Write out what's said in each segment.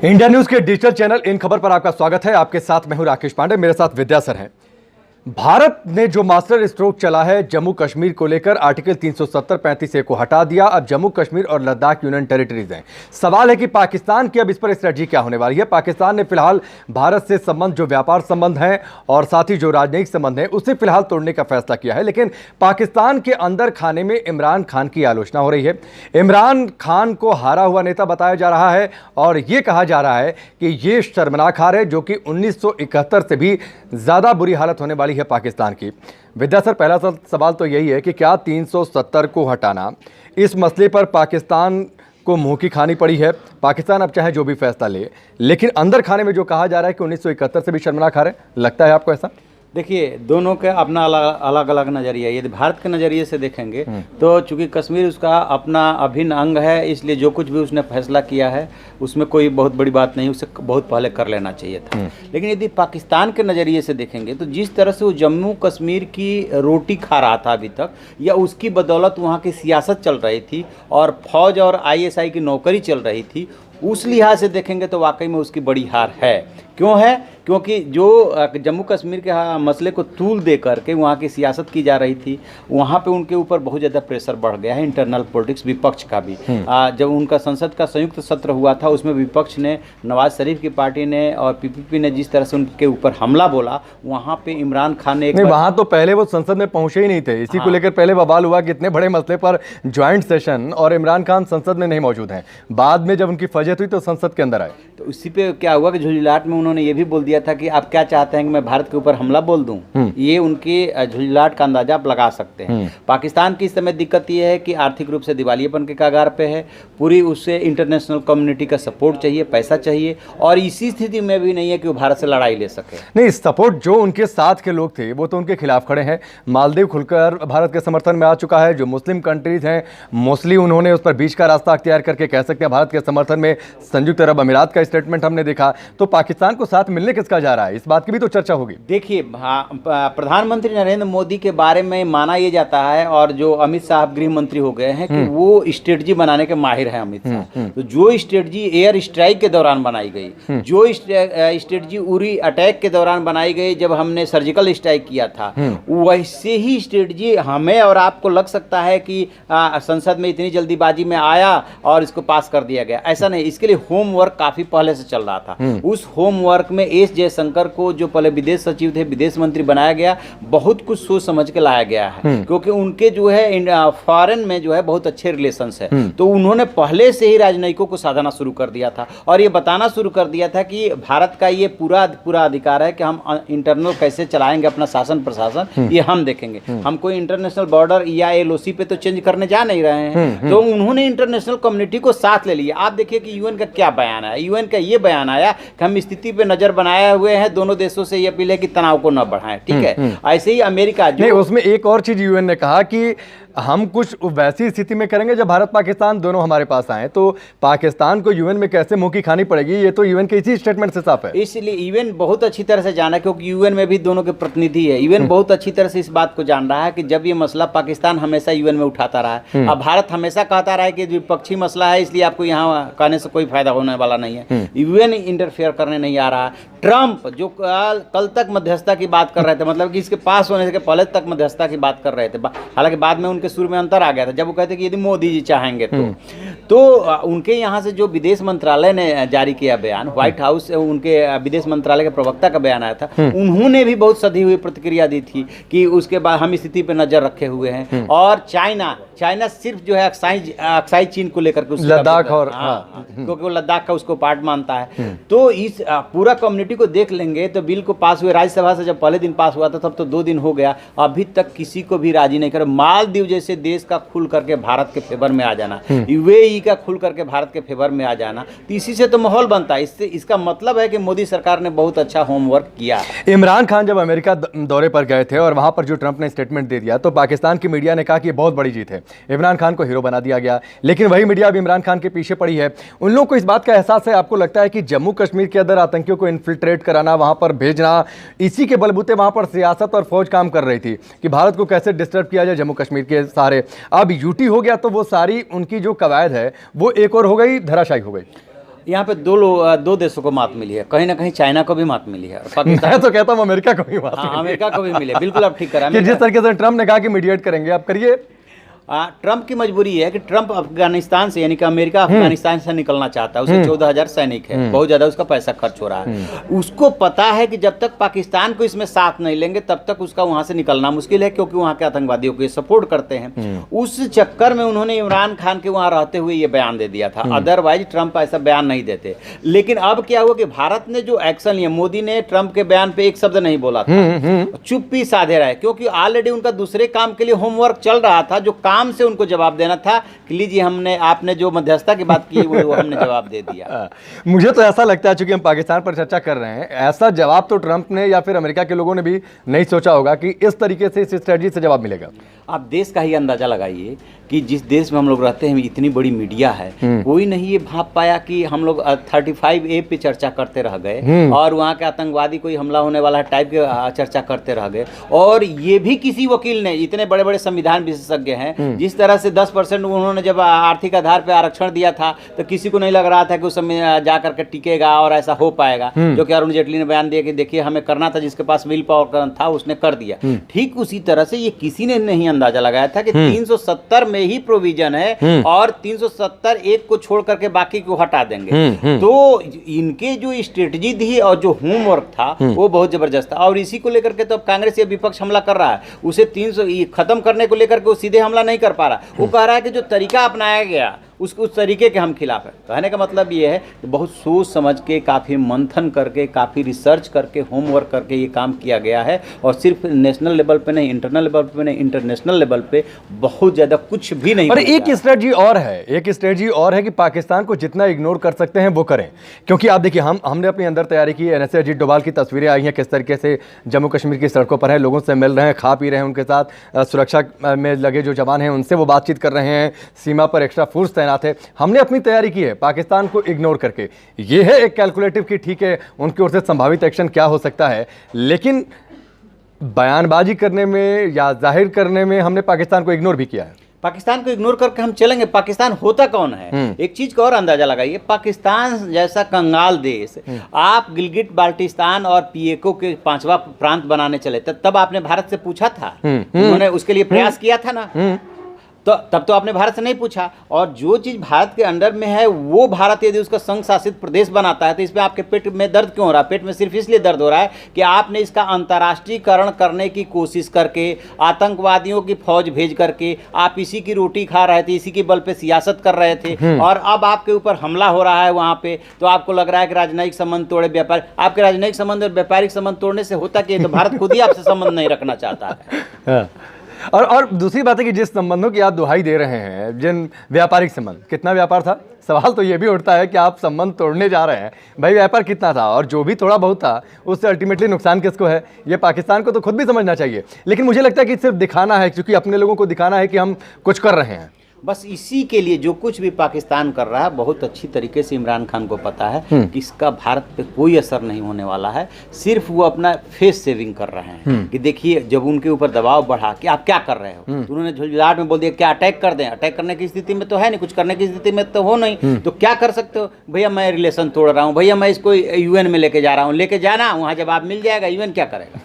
India news के digital channel in खबर पर आपका स्वागत है। आपके साथ मैं हूं राकेश पांडे, मेरे साथ विद्यासर हैं। भारत ने जो मास्टर स्ट्रोक चला है जम्मू कश्मीर को लेकर, आर्टिकल 370-35 को हटा दिया। अब जम्मू कश्मीर और लद्दाख यूनियन टेरिटरीज हैं। सवाल है कि पाकिस्तान की अब इस पर स्ट्रेटजी क्या होने वाली है। पाकिस्तान ने फिलहाल भारत से संबंध, जो व्यापार संबंध हैं और साथ ही जो राजनयिक संबंध हैं, उसे फिलहाल तोड़ने का फैसला किया है। लेकिन पाकिस्तान के अंदर खाने में इमरान खान की आलोचना हो रही है। इमरान खान को हारा हुआ नेता बताया जा रहा है और यह कहा जा रहा है कि यह शर्मनाक हार है, जो कि 1971 से भी ज्यादा बुरी हालत होने वाली है पाकिस्तान की। विद्या सर, पहला सवाल तो यही है कि क्या 370 को हटाना, इस मसले पर पाकिस्तान को मुंह की खानी पड़ी है? पाकिस्तान अब चाहे जो भी फैसला ले, लेकिन अंदर खाने में जो कहा जा रहा है कि 1971 से भी शर्मनाक हार है, लगता है आपको ऐसा? देखिए, दोनों का अपना अलग अलग नज़रिया है। यदि भारत के नज़रिए से देखेंगे तो चूंकि कश्मीर उसका अपना अभिन्न अंग है, इसलिए जो कुछ भी उसने फैसला किया है उसमें कोई बहुत बड़ी बात नहीं, उसे बहुत पहले कर लेना चाहिए था। लेकिन यदि पाकिस्तान के नज़रिए से देखेंगे तो जिस तरह से वो जम्मू कश्मीर की रोटी खा रहा था अभी तक, या उसकी बदौलत वहाँ की सियासत चल रही थी और फौज और ISI की नौकरी चल रही थी, उस लिहाज से देखेंगे तो वाकई में उसकी बड़ी हार है। क्यों है? क्योंकि जो जम्मू कश्मीर के मसले को तूल दे करके वहाँ की सियासत की जा रही थी, वहाँ पे उनके ऊपर बहुत ज़्यादा प्रेशर बढ़ गया है, इंटरनल पॉलिटिक्स, विपक्ष का भी। जब उनका संसद का संयुक्त सत्र हुआ था, उसमें विपक्ष ने, नवाज शरीफ की पार्टी ने और PPP ने जिस तरह से उनके ऊपर हमला बोला, वहाँ पे इमरान खान ने वहाँ तो पहले वो संसद में पहुँचे ही नहीं थे। इसी को लेकर पहले बवाल हुआ कि इतने बड़े मसले पर ज्वाइंट सेशन और इमरान खान संसद में नहीं मौजूद हैं। बाद में जब उनकी फजत हुई तो संसद के अंदर आए। तो उसी पे क्या हुआ कि झुंझुलाहट में उन्होंने ये भी बोल दिया था कि आप क्या चाहते हैं कि मैं भारत के ऊपर हमला बोल दूं। ये उनके झुंझुलाहट का अंदाजा आप लगा सकते हैं। पाकिस्तान की इस समय दिक्कत ये है कि आर्थिक रूप से दिवालियेपन के कगार पे है। पूरी उससे इंटरनेशनल कम्युनिटी का सपोर्ट चाहिए, पैसा चाहिए, और इसी स्थिति में भी नहीं है कि वो भारत से लड़ाई ले सके। नहीं, सपोर्ट जो उनके साथ के लोग थे वो तो उनके खिलाफ खड़े हैं। मालदीव खुलकर भारत के समर्थन में आ चुका है। जो मुस्लिम कंट्रीज हैं मोस्टली उन्होंने उस पर बीच का रास्ता अख्तियार करके, कह सकते हैं, भारत के समर्थन में। संयुक्त अरब अमीरात का स्टेटमेंट हमने देखा। तो पाकिस्तान को साथ मिलने किसका जा रहा है, इस बात की भी तो चर्चा होगी। देखिए, प्रधानमंत्री नरेंद्र मोदी के बारे में माना यह जाता है, और जो अमित शाह गृह मंत्री हो गए हैं, कि वो स्ट्रेटजी बनाने के माहिर हैं अमित शाह। तो जो स्ट्रेटजी एयर स्ट्राइक के दौरान बनाई गई, जो स्ट्रेटजी उरी अटैक के दौरान बनाई गई जब हमने सर्जिकल स्ट्राइक किया था, वैसे ही स्ट्रेटजी हमें और आपको लग सकता है कि संसद में इतनी जल्दीबाजी में आया और इसको पास कर दिया गया। ऐसा नहीं, इसके लिए होमवर्क काफी पहले से चल रहा था। उस होमवर्क में एस जयशंकर को, जो पहले विदेश सचिव थे, विदेश मंत्री बनाया गया, बहुत कुछ सोच समझ के लाया गया है, क्योंकि उनके जो है फॉरेन में जो है बहुत अच्छे रिलेशंस है। तो उन्होंने पहले से ही राजनयिकों को साधना शुरू कर दिया था और ये बताना शुरू कर दिया था कि भारत का ये पूरा अधिकार है कि हम इंटरनल कैसे चलाएंगे अपना शासन प्रशासन, ये हम देखेंगे। हम कोई इंटरनेशनल बॉर्डर या LOC पे तो चेंज करने जा नहीं रहे हैं। तो उन्होंने इंटरनेशनल कम्युनिटी को साथ ले लिया। आप देखिए कि UN का क्या बयान आया। UN का ये बयान आया कि हम स्थिति पे नजर बनाए हुए हैं, दोनों देशों से ये अपील है कि तनाव को न बढ़ाएं। ठीक है। ऐसे ही अमेरिका नहीं, उसमें एक और चीज UN ने कहा कि हम कुछ वैसी स्थिति में करेंगे जब भारत पाकिस्तान दोनों हमारे पास आए। तो पाकिस्तान को UN में कैसे मुंह की खानी पड़ेगी, ये तो UN के इसी स्टेटमेंट से साफ है। इसलिए UN बहुत अच्छी तरह से जाना, क्योंकि UN में भी दोनों के प्रतिनिधि है। UN बहुत अच्छी तरह से इस बात को जान रहा है कि जब ये मसला पाकिस्तान हमेशा UN में उठाता रहा है, अब भारत हमेशा कहता रहा है कि विपक्षी मसला है, इसलिए आपको यहाँ कहने से कोई फायदा होने वाला नहीं है। UN इंटरफेयर करने नहीं आ रहा। ट्रंप जो कल तक मध्यस्थता की बात कर रहे थे, मतलब कि इसके पास होने से पहले तक मध्यस्थता की बात कर रहे थे, हालांकि बाद में उनके सुर में अंतर आ गया था जब वो कहते कि यदि मोदी जी चाहेंगे तो उनके यहाँ से जो विदेश मंत्रालय ने जारी किया बयान, व्हाइट हाउस से उनके विदेश मंत्रालय के प्रवक्ता का बयान आया था, उन्होंने भी बहुत सधी हुई प्रतिक्रिया दी थी कि उसके बाद हम स्थिति पर नजर रखे हुए हैं। और चाइना सिर्फ जो है अक्साई चीन को लेकर के लद्दाख, और क्योंकि वो लद्दाख का उसको पार्ट मानता है। तो इस पूरा कम्युनिटी को देख लेंगे तो बिल को पास हुए राज्यसभा से, जब पहले दिन पास हुआ था तब तो 2 दिन हो गया, अभी तक किसी को भी राजी नहीं करे। मालदीव जैसे देश का खुल करके भारत के फेवर में आ जाना, UAE का खुल करके भारत के फेवर में आ जाना, तो इसी से तो माहौल बनता है। इसका मतलब है कि मोदी सरकार ने बहुत अच्छा होमवर्क किया। इमरान खान जब अमेरिका दौरे पर गए थे और वहां पर जो ट्रंप ने स्टेटमेंट दे दिया, तो पाकिस्तान की मीडिया ने कहा कि बहुत बड़ी जीत है, इमरान खान को हीरो बना दिया गया। लेकिन वही मीडिया अब इमरान खान के पीछे पड़ी है। उन लोगों को इस बात का एहसास है, आपको लगता है कि जम्मू कश्मीर के अंदर आतंकियों को इन्फिल्ट्रेट कराना, वहां पर भेजना, इसी के बलबूते वहां पर सियासत और फौज काम कर रही थी कि भारत को कैसे डिस्टर्ब किया जाए जम्मू कश्मीर के सहारे। अब यूटी हो गया तो वो सारी उनकी जो कवायद है वो एक और हो गई, धराशायी हो गई। यहाँ पे दो देशों को मात मिली है, कहीं ना कहीं चाइना को भी मात मिली है और पाकिस्तान मैं तो कहता हूँ अमेरिका को भी मात हाँ, अमेरिका को भी मिली है। बिल्कुल आप ठीक करा कि जिस तरीके से ट्रम्प ने कहा कि मीडिएट करेंगे, आप करिए। ट्रम्प की मजबूरी है कि ट्रम्प अफगानिस्तान से, यानी कि अमेरिका अफगानिस्तान से निकलना चाहता है। उसे 14,000 सैनिक है, बहुत ज्यादा उसका पैसा खर्च हो रहा है। उसको पता है कि जब तक पाकिस्तान को इसमें साथ नहीं लेंगे तब तक उसका वहां से निकलना मुश्किल है, क्योंकि वहां के आतंकवादियों को ये सपोर्ट करते हैं। उस चक्कर में उन्होंने इमरान खान के वहां रहते हुए ये बयान दे दिया था, अदरवाइज ट्रम्प ऐसा बयान नहीं देते। लेकिन अब क्या हुआ कि भारत ने जो एक्शन लिया, मोदी ने ट्रम्प के बयान पे एक शब्द नहीं बोला था, चुप्पी साधे रहे, क्योंकि ऑलरेडी उनका दूसरे काम के लिए होमवर्क चल रहा था, जो काम से उनको जवाब देना था कि लीजिए आपने जो मध्यस्थता की बात की वो हमने जवाब दे दिया। मुझे तो ऐसा लगता है, चूंकि हम पाकिस्तान पर चर्चा कर रहे हैं, ऐसा जवाब तो ट्रंप ने या फिर अमेरिका के लोगों ने भी नहीं सोचा होगा कि इस तरीके से, इस स्ट्रेटजी से जवाब मिलेगा। आप देश का ही अंदाजा लगाइए कि जिस देश में हम लोग रहते हैं इतनी बड़ी मीडिया है, कोई नहीं ये भाप पाया कि हम लोग 35A पे चर्चा करते रह गए और वहाँ के आतंकवादी कोई हमला होने वाला है टाइप के चर्चा करते रह गए। और ये भी किसी वकील ने, इतने बड़े बड़े संविधान विशेषज्ञ हैं, जिस तरह से 10% उन्होंने जब आर्थिक आधार पर आरक्षण दिया था तो किसी को नहीं लग रहा था कि उस समय जा करके टिकेगा और ऐसा हो पाएगा, जो कि अरुण जेटली ने बयान दिया कि देखिए हमें करना था, जिसके पास विल पावर था उसने कर दिया। ठीक उसी तरह से ये किसी ने नहीं अंदाजा लगाया था कि 370 में ही प्रोविजन है और 370 एक को छोड़ करके बाकी को हटा देंगे। तो इनके जो स्ट्रेटजी थी और जो होमवर्क था वो बहुत जबरदस्त था। और इसी को लेकर के तो अब कांग्रेस या विपक्ष हमला कर रहा है, उसे 300 खत्म करने को लेकर के वो सीधे हमला नहीं कर पा रहा। वो कह रहा है कि जो तरीका अपनाया गया उस तरीके के हम खिलाफ है। कहने का मतलब ये है कि बहुत सोच समझ के, काफ़ी मंथन करके, काफ़ी रिसर्च करके, होमवर्क करके ये काम किया गया है। और सिर्फ नेशनल लेवल पे नहीं, इंटरनल लेवल पे नहीं, इंटरनेशनल लेवल पे बहुत ज़्यादा कुछ भी नहीं। और एक स्ट्रेटजी और है, एक स्ट्रेटजी और है कि पाकिस्तान को जितना इग्नोर कर सकते हैं वो करें। क्योंकि आप देखिए, हमने अपने अंदर तैयारी की, NSA अजीत डोभाल की तस्वीरें आई हैं किस तरीके से जम्मू कश्मीर की सड़कों पर हैं, लोगों से मिल रहे हैं, खा पी रहे हैं, उनके साथ सुरक्षा में लगे जो जवान हैं उनसे वो बातचीत कर रहे हैं, सीमा पर एक्स्ट्रा फोर्स तैनात है। हमने अपनी तैयारी की है पाकिस्तान को इग्नोर करके। ये है एक कैलकुलेटिव कि ठीक है उनकी ओर से संभावित एक्शन क्या हो सकता है, लेकिन बयानबाजी करने में या जाहिर करने में हमने पाकिस्तान को इग्नोर भी किया है। पाकिस्तान को इग्नोर करके हम चलेंगे? पाकिस्तान होता कौन है? एक चीज का और अंदाजा लगाइए, पाकिस्तान जैसा कंगाल देश आप गिलगिट बाल्टिस्तान और पीएको के 5वां प्रांत बनाने चले, तब आपने भारत से पूछा था? उन्होंने उसके लिए प्रयास किया था ना? तो तब तो आपने भारत से नहीं पूछा। और जो चीज़ भारत के अंडर में है वो भारत यदि उसका संघ शासित प्रदेश बनाता है तो इसमें आपके पेट में दर्द क्यों हो रहा है? पेट में सिर्फ इसलिए दर्द हो रहा है कि आपने इसका अंतर्राष्ट्रीयकरण करने की कोशिश करके, आतंकवादियों की फौज भेज करके आप इसी की रोटी खा रहे थे, इसी के बल पे सियासत कर रहे थे, और अब आपके ऊपर हमला हो रहा है वहाँ पे, तो आपको लग रहा है कि राजनयिक संबंध तोड़े व्यापार। आपके राजनयिक संबंध और व्यापारिक संबंध तोड़ने से होता कि तो भारत खुद ही आपसे संबंध नहीं रखना चाहता है। और दूसरी बात है कि जिस संबंधों की आप दुहाई दे रहे हैं, जिन व्यापारिक संबंध, कितना व्यापार था? सवाल तो ये भी उठता है कि आप संबंध तोड़ने जा रहे हैं, भाई व्यापार कितना था? और जो भी थोड़ा बहुत था उससे अल्टीमेटली नुकसान किसको है? ये पाकिस्तान को तो खुद भी समझना चाहिए। लेकिन मुझे लगता है कि सिर्फ दिखाना है, क्योंकि अपने लोगों को दिखाना है कि हम कुछ कर रहे हैं। बस इसी के लिए जो कुछ भी पाकिस्तान कर रहा है बहुत अच्छी तरीके से इमरान खान को पता है कि इसका भारत पे कोई असर नहीं होने वाला है। सिर्फ वो अपना फेस सेविंग कर रहे हैं कि देखिए जब उनके ऊपर दबाव बढ़ा कि आप क्या कर रहे हो, तो उन्होंने झुंझलाहट में बोल दिया क्या अटैक कर दें? अटैक करने की स्थिति में तो है नहीं, कुछ करने की स्थिति में तो हो नहीं, तो क्या कर सकते हो? भैया मैं रिलेशन तोड़ रहा हूँ, भैया मैं इसको UN में लेके जा रहा हूँ। लेके जाना, वहाँ जवाब मिल जाएगा, UN क्या करेगा?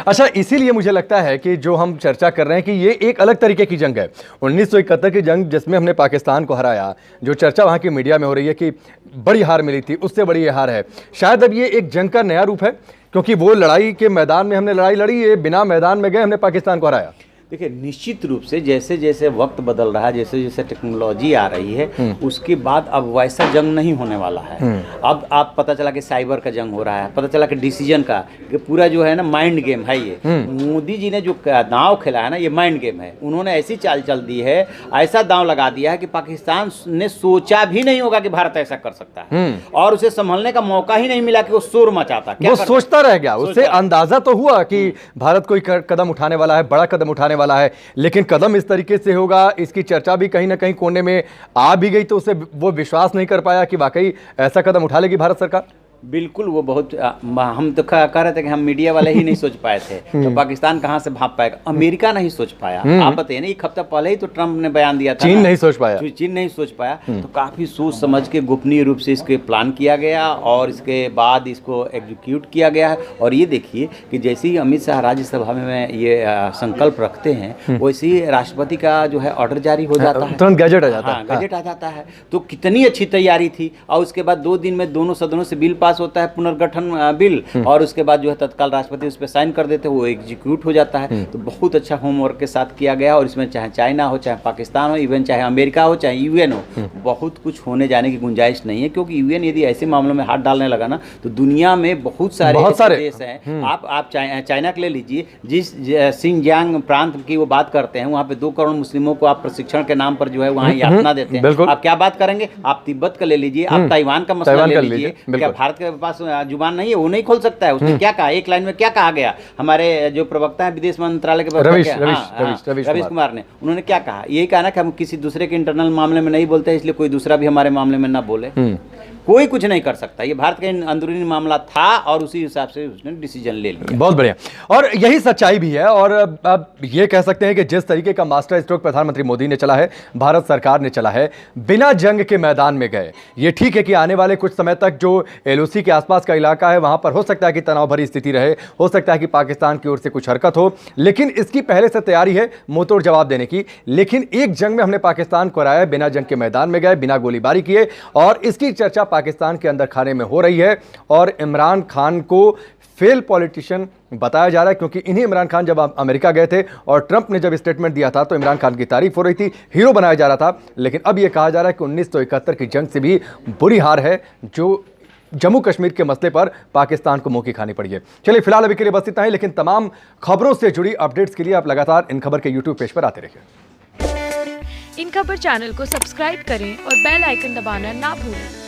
अच्छा, इसीलिए मुझे लगता है कि जो हम चर्चा कर रहे हैं कि ये एक अलग तरीके की जंग है। 1971 की जंग जिसमें हमने पाकिस्तान को हराया, जो चर्चा वहाँ की मीडिया में हो रही है कि बड़ी हार मिली थी, उससे बड़ी ये हार है। शायद अब ये एक जंग का नया रूप है, क्योंकि वो लड़ाई के मैदान में हमने लड़ाई लड़ी, ये बिना मैदान में गए हमने पाकिस्तान को हराया। देखिए निश्चित रूप से जैसे जैसे वक्त बदल रहा है, जैसे जैसे टेक्नोलॉजी आ रही है, उसके बाद अब वैसा जंग नहीं होने वाला है। अब आप पता चला कि साइबर का जंग हो रहा है, पता चला कि डिसीजन का, कि पूरा जो है ना माइंड गेम है ये। मोदी जी ने जो दांव खेला है ना, ये माइंड गेम है। उन्होंने ऐसी चाल चल दी है, ऐसा दांव लगा दिया है कि पाकिस्तान ने सोचा भी नहीं होगा कि भारत ऐसा कर सकता है, और उसे संभलने का मौका ही नहीं मिला कि वो शोर मचाता। वो सोचता रह गया, उससे अंदाजा तो हुआ कि भारत कोई कदम उठाने वाला है, बड़ा कदम उठाने वाला है, लेकिन कदम इस तरीके से होगा, इसकी चर्चा भी कहीं ना कहीं कोने में आ भी गई, तो उसे वो विश्वास नहीं कर पाया कि वाकई ऐसा कदम उठा लेगी भारत सरकार। बिल्कुल वो बहुत हम तो कह रहे थे कि हम मीडिया वाले ही नहीं सोच पाए थे, तो पाकिस्तान कहाँ से भाप पाएगा, अमेरिका नहीं सोच पाया। आप बताइए ना, एक हफ्ता पहले ही तो ट्रम्प ने बयान दिया था, चीन नहीं सोच पाया, चीन नहीं सोच पाया। तो काफी सोच समझ के गोपनीय रूप से इसके प्लान किया गया और इसके बाद इसको एग्जीक्यूट किया गया है। और ये देखिए कि जैसे ही अमित शाह राज्यसभा में ये संकल्प रखते हैं, वैसे ही राष्ट्रपति का जो है ऑर्डर जारी हो जाता है, तुरंत गैजेट आ जाता है। गैजेट आ जाता है। तो कितनी अच्छी तैयारी थी। और उसके बाद 2 दिन में दोनों सदनों से बिल पास होता है, पुनर्गठन बिल, और उसके बाद जो है तत्काल राष्ट्रपति उस पर साइन कर देते हैं, वो एग्जीक्यूट हो जाता है। तो बहुत अच्छा होमवर्क के साथ किया गया। और इसमें चाहे चाइना हो, चाहे पाकिस्तान हो, इवन चाहे अमेरिका हो, चाहे यूएन हो, बहुत कुछ होने जाने की गुंजाइश नहीं है। क्योंकि यूएन यदि ऐसे मामलों में हाथ डालने लगा ना, तो दुनिया में बहुत सारे देश हैं। आप चाइना के ले लीजिए, जिस सिंजियांग प्रांत की वो बात करते हैं, वहाँ पे 2 करोड़ मुस्लिमों को आप प्रशिक्षण के नाम पर जो है वहाँ यातना देते हैं। आप क्या बात करेंगे? आप तिब्बत का ले लीजिए, आप ताइवान का मसला ले लीजिए। क्या भारत के पास जुबान नहीं है? वो नहीं खोल सकता है। उसने क्या कहा, एक लाइन में क्या कहा गया? हमारे जो प्रवक्ता है विदेश मंत्रालय के रवीश कुमार ने, उन्होंने क्या कहा? यही कहा ना कि हम किसी दूसरे के इंटरनल मामले में नहीं बोलते, इसलिए कोई दूसरा भी हमारे मामले में ना बोले। कोई कुछ नहीं कर सकता। ये भारत का अंदरूनी मामला था और उसी हिसाब से उसने डिसीजन ले लिया। बहुत बढ़िया, और यही सच्चाई भी है। और अब ये कह सकते हैं कि जिस तरीके का मास्टर स्ट्रोक प्रधानमंत्री मोदी ने चला है, भारत सरकार ने चला है, बिना जंग के मैदान में गए। ये ठीक है कि आने वाले कुछ समय तक जो एलओसी के आसपास का इलाका है, वहां पर हो सकता है कि तनाव भरी स्थिति रहे, हो सकता है कि पाकिस्तान की ओर से कुछ हरकत हो, लेकिन इसकी पहले से तैयारी है मुंहतोड़ जवाब देने की। लेकिन एक जंग में हमने पाकिस्तान को हराया, बिना जंग के मैदान में गए, बिना गोलीबारी किए, और इसकी चर्चा पाकिस्तान के अंदर खाने में हो रही है। और इमरान खान को फेल पॉलिटिशियन बताया जा रहा है, क्योंकि इन्हीं इमरान खान जब अमेरिका गए थे और ट्रंप ने जब स्टेटमेंट दिया था, तो इमरान खान की तारीफ हो रही थी, हीरो बनाया जा रहा था। लेकिन अब यह कहा जा रहा है कि 1971 की जंग से भी बुरी हार है जो जम्मू कश्मीर के मसले पर पाकिस्तान को मुंह की खानी पड़ी है। चलिए फिलहाल अभी के लिए बस इतना ही, लेकिन तमाम खबरों से जुड़ी अपडेट्स के लिए आप लगातार इन खबर के यूट्यूब पेज पर आते रहिए। इन खबर चैनल को सब्सक्राइब करें और बेल आइकन दबाना ना भूलें।